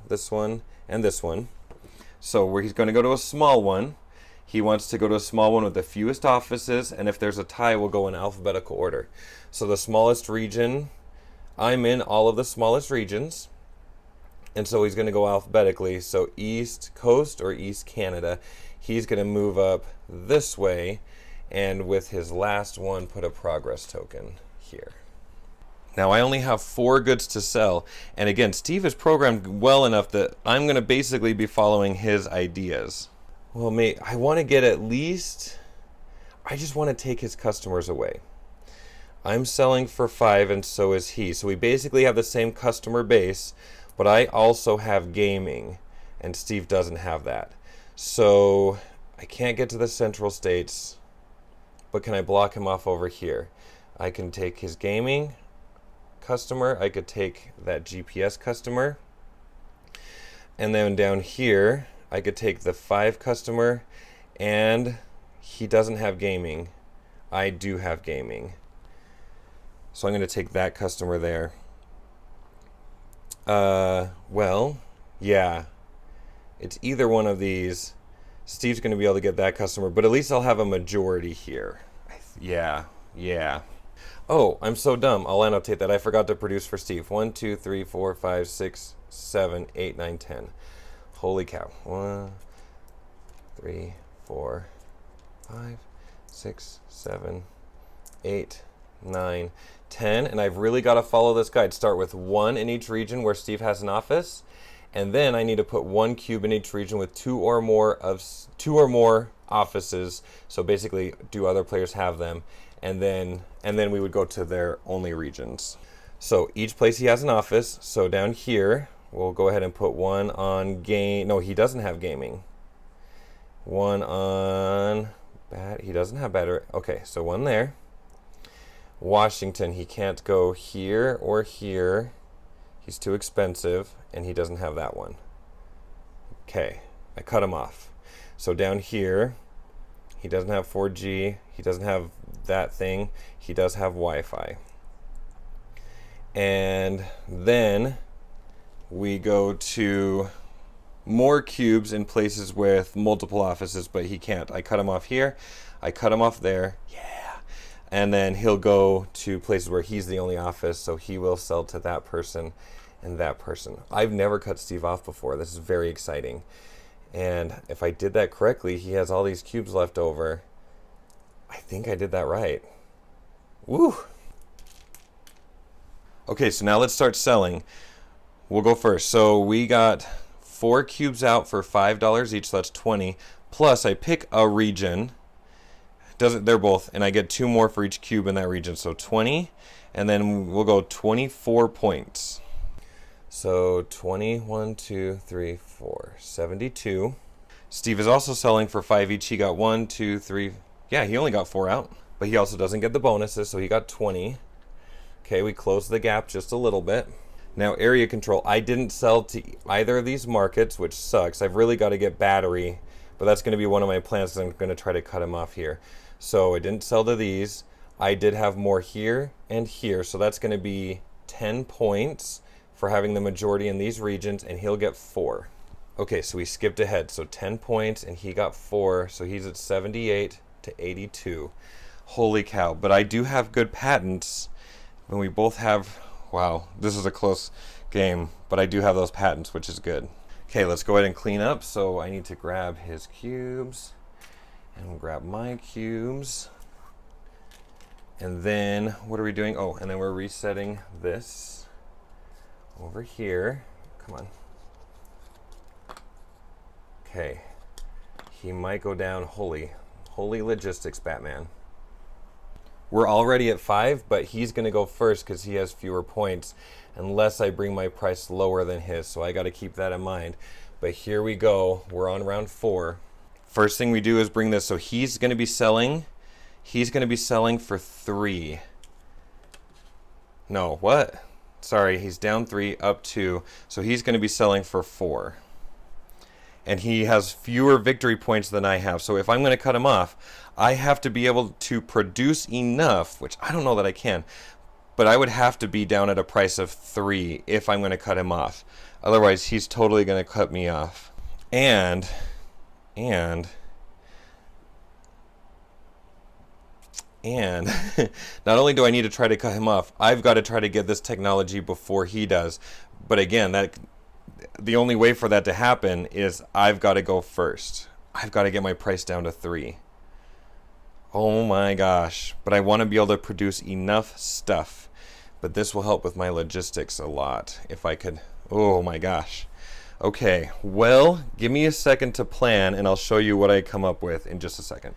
and this one. So where he's going to go to a small one. He wants to go to a small one with the fewest offices, and if there's a tie, we'll go in alphabetical order. So the smallest region, I'm in all of the smallest regions, and so he's going to go alphabetically. So East Coast or East Canada, he's going to move up this way, and with his last one, put a progress token here. Now I only have 4 goods to sell, and again, Steve is programmed well enough that I'm going to basically be following his ideas. Well, mate, I want to get at least, I just want to take his customers away. I'm selling for 5 and so is he. So we basically have the same customer base, but I also have gaming and Steve doesn't have that. So I can't get to the central states, but can I block him off over here? I can take his gaming customer. I could take that GPS customer. And then down here, I could take the 5 customer, and he doesn't have gaming. I do have gaming. So I'm going to take that customer there. Well, yeah. It's either one of these. Steve's going to be able to get that customer, but at least I'll have a majority here. Yeah. Oh, I'm so dumb. I'll annotate that. I forgot to produce for Steve. 1, 2, 3, 4, 5, 6, 7, 8, 9, 10. Holy cow. 1, 3, 4, 5, 6, 7, 8, 9, 10, and I've really got to follow this guide. Start with 1 in each region where Steve has an office, and then I need to put 1 cube in each region with two or more offices. So basically, do other players have them? And then we would go to their only regions. So each place he has an office. So down here, we'll go ahead and put 1 on game. No, he doesn't have gaming. 1 on he doesn't have battery. Okay, so 1 there. Washington, he can't go here or here. He's too expensive, and he doesn't have that one. Okay, I cut him off. So down here, he doesn't have 4G. He doesn't have that thing. He does have Wi-Fi. And then we go to more cubes in places with multiple offices, but he can't. I cut him off here. I cut him off there. Yeah. And then he'll go to places where he's the only office, so he will sell to that person and that person. I've never cut Steve off before. This is very exciting. And if I did that correctly, he has all these cubes left over. I think I did that right. Woo! Okay, so now let's start selling. We'll go first. So we got 4 cubes out for $5 each, so that's 20. Plus I pick a region. They're both, and I get 2 more for each cube in that region, so 20, and then we'll go 24 points. So 20, 1, 2, 3, 4, 72. Steve is also selling for 5 each. He got 1, 2, 3. Yeah, he only got 4 out, but he also doesn't get the bonuses, so he got 20. Okay, we closed the gap just a little bit. Now, area control. I didn't sell to either of these markets, which sucks. I've really got to get battery, but that's going to be one of my plans, because I'm going to try to cut him off here. So I didn't sell to these. I did have more here and here, so that's going to be 10 points for having the majority in these regions, and he'll get 4. Okay, so we skipped ahead. So 10 points, and he got 4, so he's at 78 to 82. Holy cow. But I do have good patents, and we both have... Wow, this is a close game, but I do have those patents, which is good. Okay, let's go ahead and clean up. So I need to grab his cubes, and we'll grab my cubes. And then, what are we doing? Oh, and then we're resetting this over here. Come on. Okay. He might go down. Holy logistics, Batman. We're already at 5, but he's going to go first because he has fewer points unless I bring my price lower than his. So I got to keep that in mind. But here we go. We're on round 4. First thing we do is bring this. So he's going to be selling. He's going to be selling for 3. No, what? Sorry, he's down 3, up 2. So he's going to be selling for 4. And he has fewer victory points than I have. So if I'm going to cut him off, I have to be able to produce enough, which I don't know that I can, but I would have to be down at a price of 3 if I'm going to cut him off. Otherwise, he's totally going to cut me off. And not only do I need to try to cut him off, I've got to try to get this technology before he does. But again, the only way for that to happen is I've got to go first. I've got to get my price down to 3. Oh my gosh. But I want to be able to produce enough stuff. But this will help with my logistics a lot. If I could... Oh my gosh. Okay, well, give me a second to plan, and I'll show you what I come up with in just a second.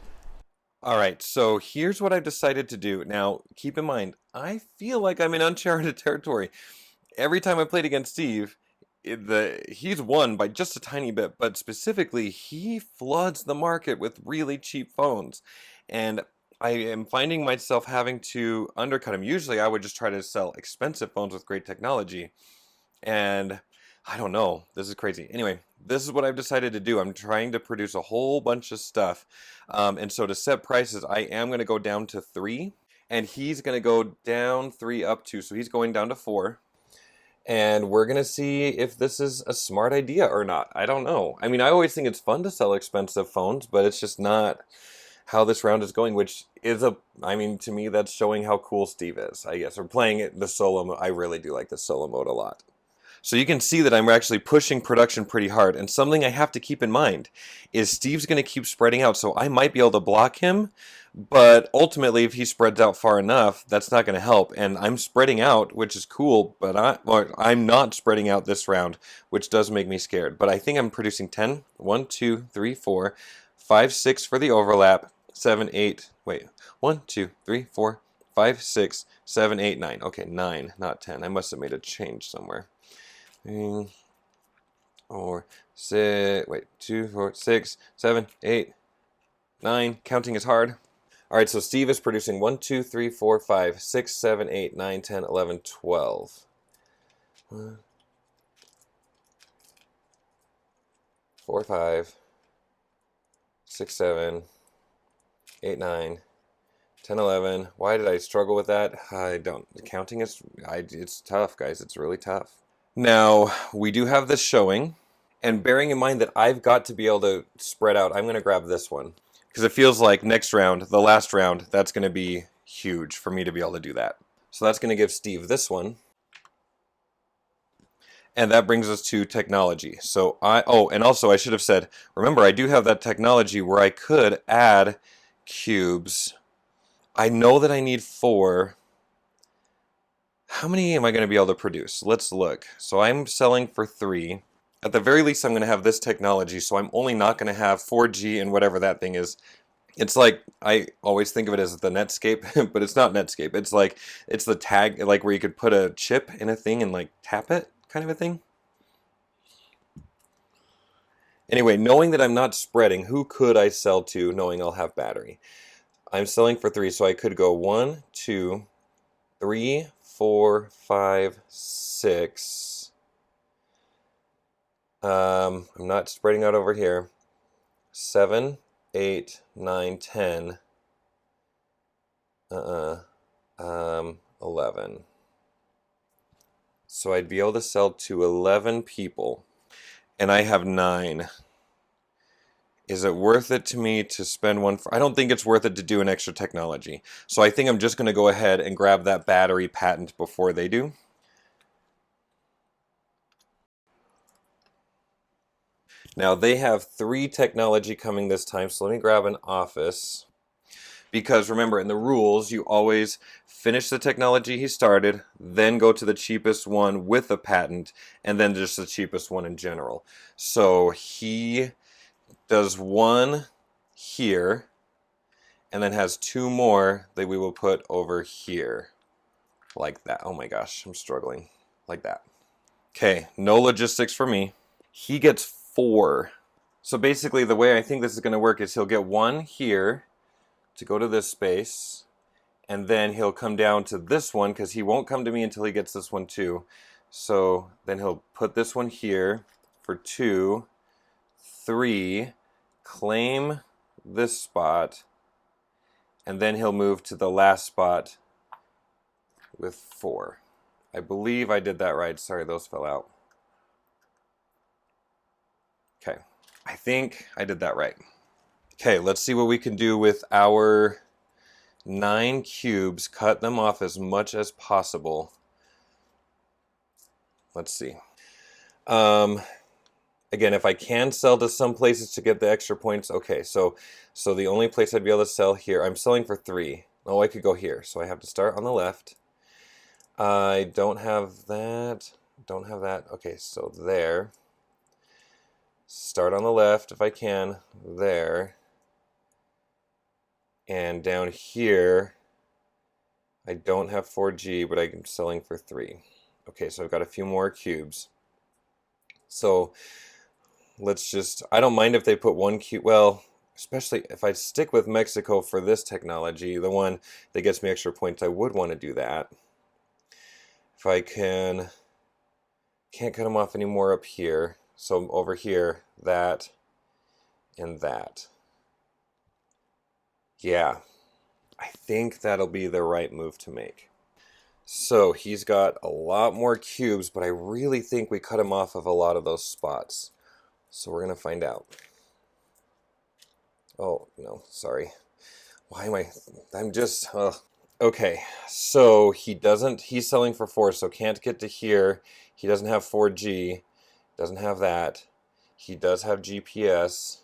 All right, so here's what I've decided to do. Now, keep in mind, I feel like I'm in uncharted territory. Every time I played against Steve, he's won by just a tiny bit, but specifically, he floods the market with really cheap phones. And I am finding myself having to undercut him. Usually, I would just try to sell expensive phones with great technology. And I don't know. This is crazy. Anyway, this is what I've decided to do. I'm trying to produce a whole bunch of stuff. And so to set prices, I am going to go down to 3. And he's going to go down 3 up 2. So he's going down to 4. And we're going to see if this is a smart idea or not. I don't know. I mean, I always think it's fun to sell expensive phones, but it's just not how this round is going, which is to me, that's showing how cool Steve is, I guess. We're playing it the solo mode. I really do like the solo mode a lot. So you can see that I'm actually pushing production pretty hard. And something I have to keep in mind is Steve's going to keep spreading out. So I might be able to block him. But ultimately, if he spreads out far enough, that's not going to help. And I'm spreading out, which is cool. But I'm not spreading out this round, which does make me scared. But I think I'm producing 10. 1, 2, 3, 4, 5, 6 for the overlap. 7, 8. Wait. 1, 2, 3, 4, 5, 6, 7, 8, 9. Okay, 9, not 10. I must have made a change somewhere. 3, 4, 6, wait, 2, 4, 6, 7, 8, 9. Counting is hard. All right, so Steve is producing 1, 2, 3, 4, 5, 6, 7, 8, 9, 10, 11, 12. 1, 4, 5, 6, 7, 8, 9, 10, 11. Why did I struggle with that? I don't. Counting is, it's tough, guys. It's really tough. Now, we do have this showing, and bearing in mind that I've got to be able to spread out, I'm going to grab this one, because it feels like next round, the last round, that's going to be huge for me to be able to do that. So that's going to give Steve this one, and that brings us to technology. So and also I should have said, remember, I do have that technology where I could add cubes. I know that I need 4. How many am I going to be able to produce? Let's look. So I'm selling for 3. At the very least, I'm going to have this technology, so I'm only not going to have 4G and whatever that thing is. It's like, I always think of it as the Netscape, but it's not Netscape. It's like, it's the tag, like where you could put a chip in a thing and like tap it, kind of a thing. Anyway, knowing that I'm not spreading, who could I sell to knowing I'll have battery? I'm selling for 3, so I could go 1, 2, 3, 4, 5, 6. I'm not spreading out over here. 7, 8, 9, 10. 11. So I'd be able to sell to 11 people, and I have 9. Is it worth it to me to spend one for... I don't think it's worth it to do an extra technology. So I think I'm just going to go ahead and grab that battery patent before they do. Now they have 3 technology coming this time, so let me grab an office. Because remember, in the rules, you always finish the technology he started, then go to the cheapest one with a patent, and then just the cheapest one in general. So he does 1 here, and then has 2 more that we will put over here. Like that. Oh my gosh, I'm struggling. Like that. Okay, no logistics for me. He gets 4. So basically the way I think this is going to work is he'll get 1 here to go to this space, and then he'll come down to this one because he won't come to me until he gets this one too. So then he'll put this one here for 2, 3, claim this spot, and then he'll move to the last spot with 4. I believe I did that right. Sorry, those fell out. Okay, I think I did that right. Okay, let's see what we can do with our 9 cubes. Cut them off as much as possible. Let's see. Again, if I can sell to some places to get the extra points, okay, so the only place I'd be able to sell here, I'm selling for 3. Oh, I could go here, so I have to start on the left. I don't have that. Don't have that. Okay, so there. Start on the left if I can. There. And down here, I don't have 4G, but I'm selling for 3. Okay, so I've got a few more cubes. So let's just, I don't mind if they put 1 cube, well, especially if I stick with Mexico for this technology, the one that gets me extra points, I would want to do that. If I can't cut them off anymore up here. So over here, that and that. Yeah, I think that'll be the right move to make. So he's got a lot more cubes, but I really think we cut him off of a lot of those spots. So we're going to find out. Oh, no, sorry. Why am I'm just... Okay, so he's selling for 4, so can't get to here. He doesn't have 4G, doesn't have that. He does have GPS.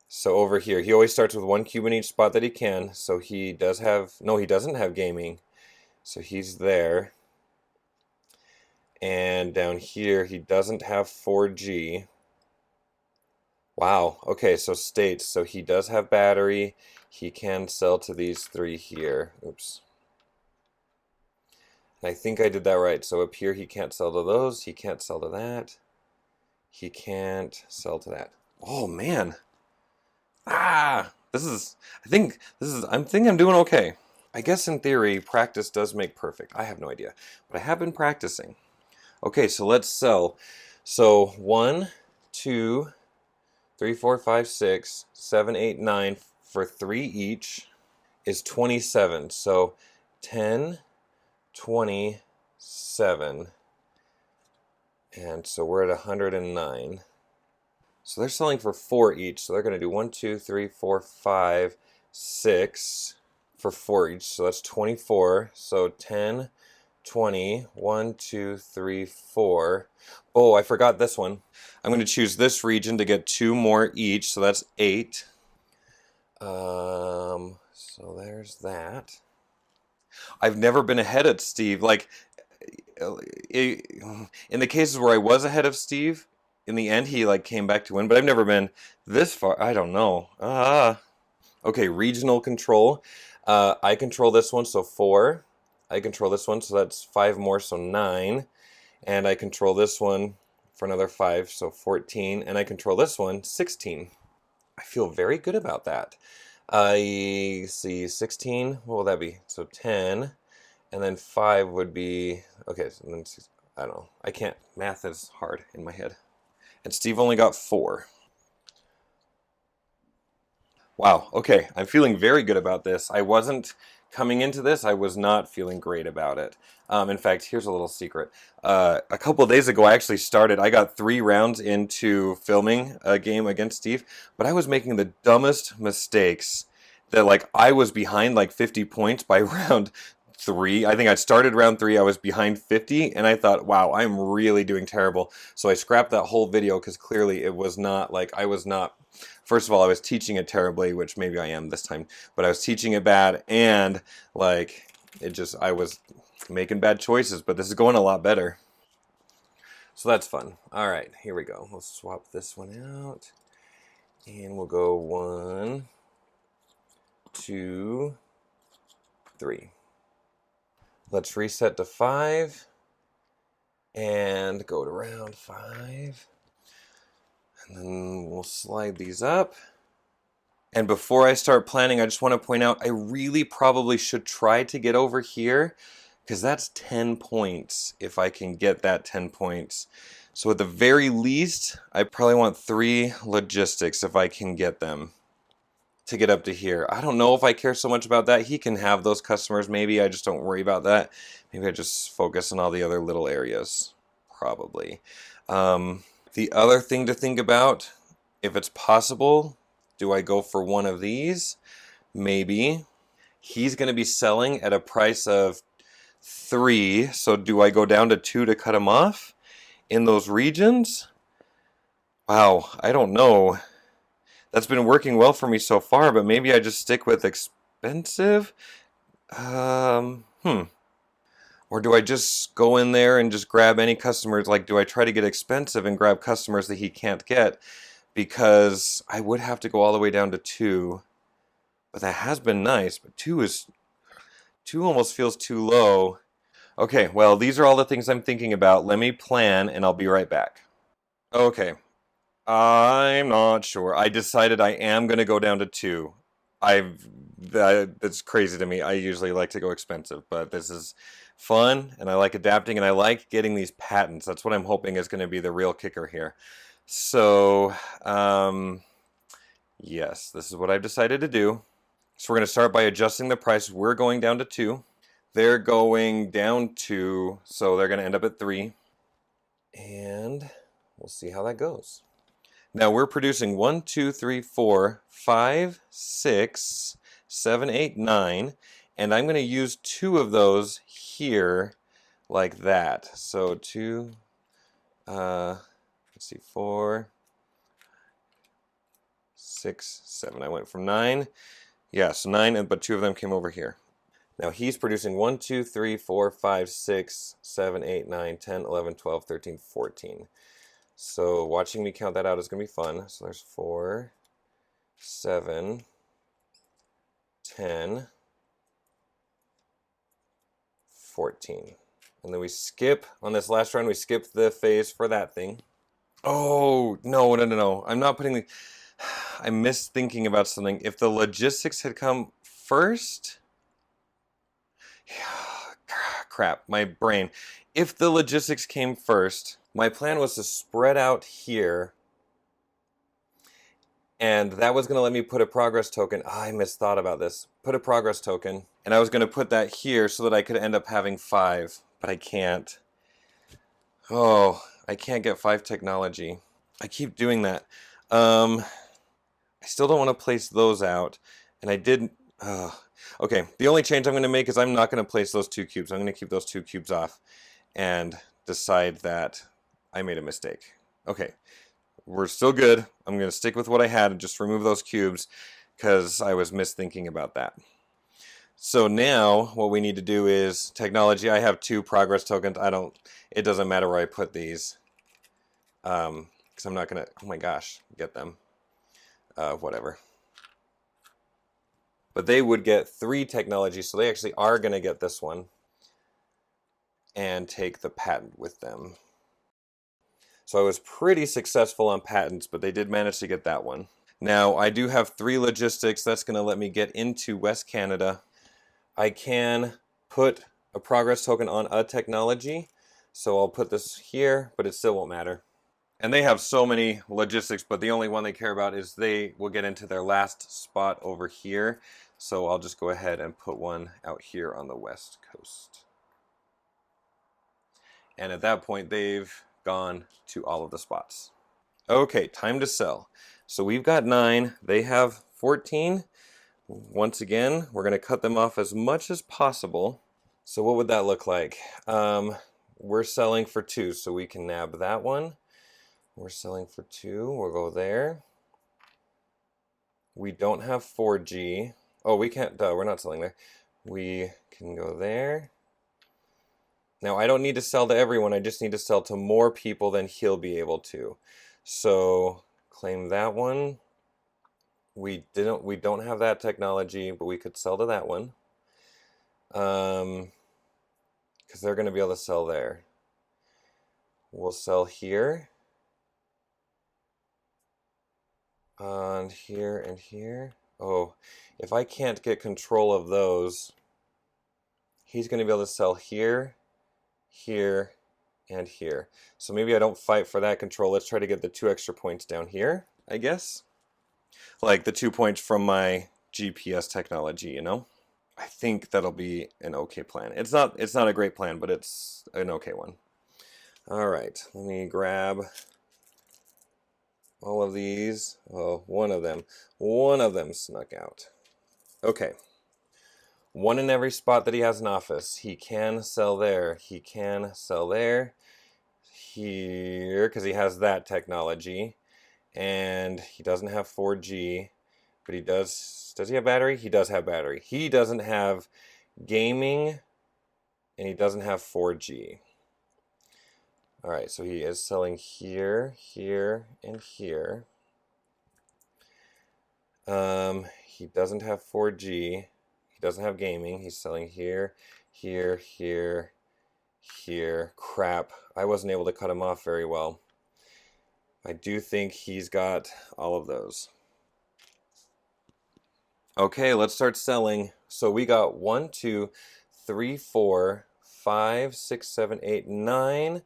So over here, he always starts with 1 cube in each spot that he can. So he does have, no, he doesn't have gaming. So he's there. And down here, he doesn't have 4G. Wow, okay, so states. So he does have battery. He can sell to these 3 here. Oops. And I think I did that right. So up here, he can't sell to those. He can't sell to that. He can't sell to that. Oh, man. I think I'm doing okay. I guess in theory, practice does make perfect. I have no idea, but I have been practicing. Okay, so let's sell. So 1, 2, 3, 4, 5, 6, 7, 8, 9 for 3 each is 27. So 10, 27. And so we're at 109. So they're selling for 4 each. So they're going to do 1, 2, 3, 4, 5, 6 for 4 each. So that's 24. So 10, 20, 1, 2, 3, 4. Oh, I forgot this one. I'm going to choose this region to get 2 more each. So that's 8. So there's that. I've never been ahead at Steve. Like, in the cases where I was ahead of Steve, in the end he like came back to win, but I've never been this far. I don't know. Okay, regional control. I control this one, so 4. I control this one, so that's 5 more, so 9. And I control this one for another 5, so 14. And I control this one, 16. I feel very good about that. I see 16. What will that be? So 10. And then 5 would be, okay, so then, I don't know. I can't, math is hard in my head. And Steve only got 4. Wow, okay, I'm feeling very good about this. Coming into this, I was not feeling great about it. In fact, here's a little secret. A couple of days ago, I got 3 rounds into filming a game against Steve, but I was making the dumbest mistakes that, like, I was behind like 50 points by round 3. I think I started round 3, I was behind 50, and I thought, wow, I'm really doing terrible. So I scrapped that whole video because clearly it was not, like, I was not, first of all, I was teaching it terribly, which maybe I am this time, but I was teaching it bad, and, like, I was making bad choices, but this is going a lot better. So that's fun. All right, here we go. Let's swap this one out, and we'll go 1, 2, 3. Let's reset to 5 and go to round 5. And then we'll slide these up. And before I start planning, I just want to point out I really probably should try to get over here because that's 10 points if I can get that 10 points. So at the very least, I probably want 3 logistics if I can get them to get up to here. I don't know if I care so much about that. He can have those customers. Maybe I just don't worry about that. Maybe I just focus on all the other little areas. Probably. The other thing to think about, if it's possible, do I go for one of these? Maybe. He's going to be selling at a price of 3. So do I go down to 2 to cut him off in those regions? Wow, I don't know. That's been working well for me so far, but maybe I just stick with expensive? Or do I just go in there and just grab any customers? Like, do I try to get expensive and grab customers that he can't get? Because I would have to go all the way down to 2. But that has been nice, but 2 almost feels too low. Okay, well, these are all the things I'm thinking about. Let me plan, and I'll be right back. Okay. I'm not sure. I decided I am going to go down to 2. That's crazy to me. I usually like to go expensive, but this is fun, and I like adapting, and I like getting these patents. That's what I'm hoping is going to be the real kicker here. So, yes, this is what I've decided to do. So we're going to start by adjusting the price. We're going down to 2. They're going down 2, so they're going to end up at 3. And we'll see how that goes. Now we're producing 1, 2, 3, 4, 5, 6, 7, 8, 9, And I'm going to use 2 of those here like that. So 2, let's see, 4, 6, 7. I went from 9. Yes, 9, but 2 of them came over here. Now he's producing 1, 2, 3, 4, 5, 6, 7, 8, 9, 10, 11, 12, 13, 14. So watching me count that out is going to be fun. So there's 4, 7, 10, 14. And then we skip, on this last run, we skip the phase for that thing. Oh, no. I'm not putting the... I missed thinking about something. If the logistics had come first... Crap, my brain. If the logistics came first, my plan was to spread out here, and that was going to let me put a progress token. I misthought about this. Put a progress token, and I was going to put that here so that I could end up having 5, but I can't. Oh, I can't get 5 technology. I keep doing that. I still don't want to place those out, and I didn't. Okay, the only change I'm going to make is I'm not going to place those 2 cubes. I'm going to keep those 2 cubes off and decide that I made a mistake. Okay, we're still good. I'm going to stick with what I had and just remove those cubes because I was misthinking about that. So now what we need to do is technology. I have 2 progress tokens. It doesn't matter where I put these because I'm not going to, oh my gosh, get them. Whatever. But they would get 3 technology, so they actually are going to get this one and take the patent with them. So I was pretty successful on patents, but they did manage to get that one. Now, I do have 3 logistics. That's going to let me get into West Canada. I can put a progress token on a technology, so I'll put this here, but it still won't matter. And they have so many logistics, but the only one they care about is they will get into their last spot over here. So I'll just go ahead and put one out here on the west coast. And at that point, they've gone to all of the spots. Okay, time to sell. So we've got 9. They have 14. Once again, we're going to cut them off as much as possible. So what would that look like? We're selling for 2, so we can nab that one. We're selling for 2. We'll go there. We don't have 4G. Oh, we can't, we're not selling there. We can go there. Now, I don't need to sell to everyone. I just need to sell to more people than he'll be able to. So, claim that one. We don't have that technology, but we could sell to that one. Because they're going to be able to sell there. We'll sell here. And here and here. Oh, if I can't get control of those, he's going to be able to sell here, here, and here. So maybe I don't fight for that control. Let's try to get the 2 extra points down here, I guess. Like the 2 points from my GPS technology, you know? I think that'll be an okay plan. It's not a great plan, but it's an okay one. All right, let me grab all of these. Oh, one of them snuck out. Okay. 1 in every spot that he has an office. He can sell there. He can sell there. Here, because he has that technology. And he doesn't have 4G. But he does he have battery? He does have battery. He doesn't have gaming. And he doesn't have 4G. Alright, so he is selling here, here, and here. He doesn't have 4G. He doesn't have gaming. He's selling here, here, here, here. Crap. I wasn't able to cut him off very well. I do think he's got all of those. Okay, let's start selling. So we got 1, 2, 3, 4, 5, 6, 7, 8, 9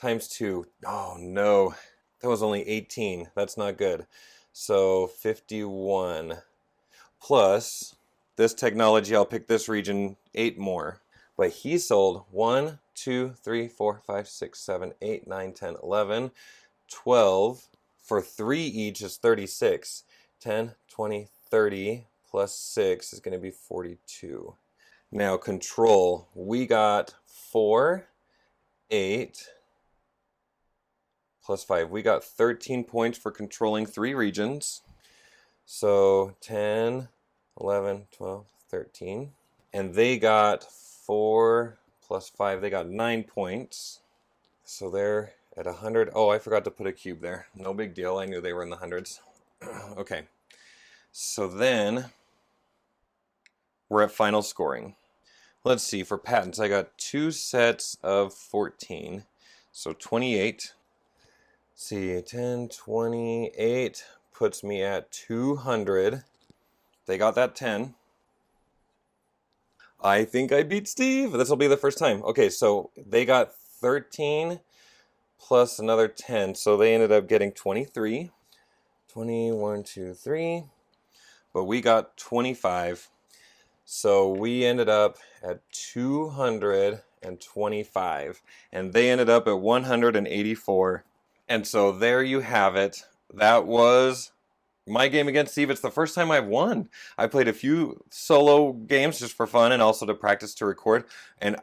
times 2. Oh no, that was only 18. That's not good. So 51 plus this technology. I'll pick this region 8 more. But he sold 1, 2, 3, 4, 5, 6, 7, 8, 9, 10, 11, 12. For 3 each is 36. 10, 20, 30 plus 6 is going to be 42. Now control, we got 4, 8, plus 5. We got 13 points for controlling 3 regions. So 10, 11, 12, 13. And they got 4 plus 5. They got 9 points. So they're at 100. Oh, I forgot to put a cube there. No big deal. I knew they were in the hundreds. Okay. So then we're at final scoring. Let's see. For patents, I got 2 sets of 14. So 28. Let's see, 10, 28 puts me at 200. They got that 10. I think I beat Steve. This will be the first time. Okay, so they got 13 plus another 10. So they ended up getting 23. 21, 2, 3. But we got 25. So we ended up at 225. And they ended up at 184. And so there you have it. That was my game against Steve. It's the first time I've won. I played a few solo games just for fun and also to practice to record. And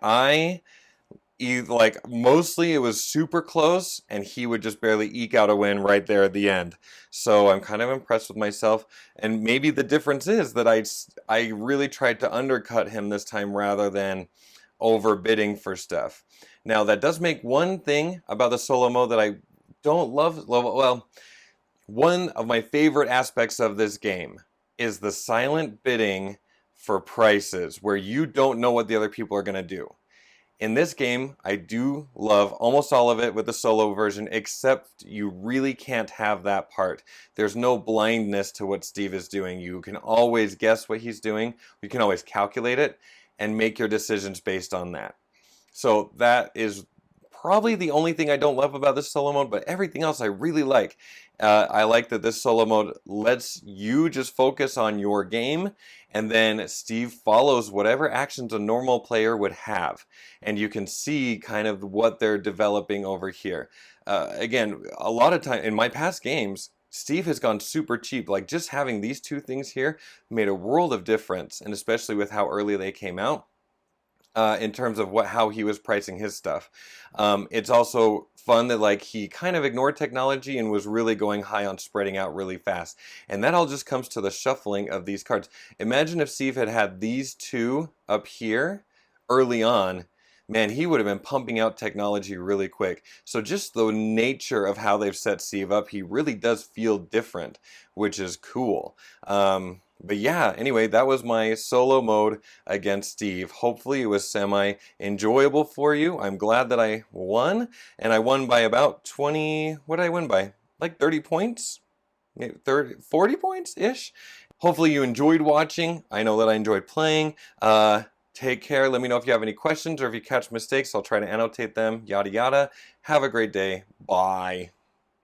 mostly it was super close and he would just barely eke out a win right there at the end. So I'm kind of impressed with myself. And maybe the difference is that I really tried to undercut him this time rather than overbidding for stuff. Now that does make one thing about the solo mode that I don't love. Well, one of my favorite aspects of this game is the silent bidding for prices where you don't know what the other people are going to do. In this game, I do love almost all of it with the solo version, except you really can't have that part. There's no blindness to what Steve is doing. You can always guess what he's doing. You can always calculate it and make your decisions based on that. So that is probably the only thing I don't love about this solo mode, but everything else I really like. I like that this solo mode lets you just focus on your game, and then Steve follows whatever actions a normal player would have. And you can see kind of what they're developing over here. Again, a lot of time in my past games, Steve has gone super cheap. Like just having these two things here made a world of difference, and especially with how early they came out. In terms of how he was pricing his stuff. It's also fun that he kind of ignored technology and was really going high on spreading out really fast. And that all just comes to the shuffling of these cards. Imagine if Steve had had these two up here early on. Man, he would have been pumping out technology really quick. So just the nature of how they've set Steve up, he really does feel different, which is cool. But yeah, anyway, that was my solo mode against Steve. Hopefully it was semi-enjoyable for you. I'm glad that I won, and I won by about 20, what did I win by? Like 30 points? Maybe 40 points-ish? Hopefully you enjoyed watching. I know that I enjoyed playing. Take care. Let me know if you have any questions or if you catch mistakes. I'll try to annotate them, yada yada. Have a great day. Bye.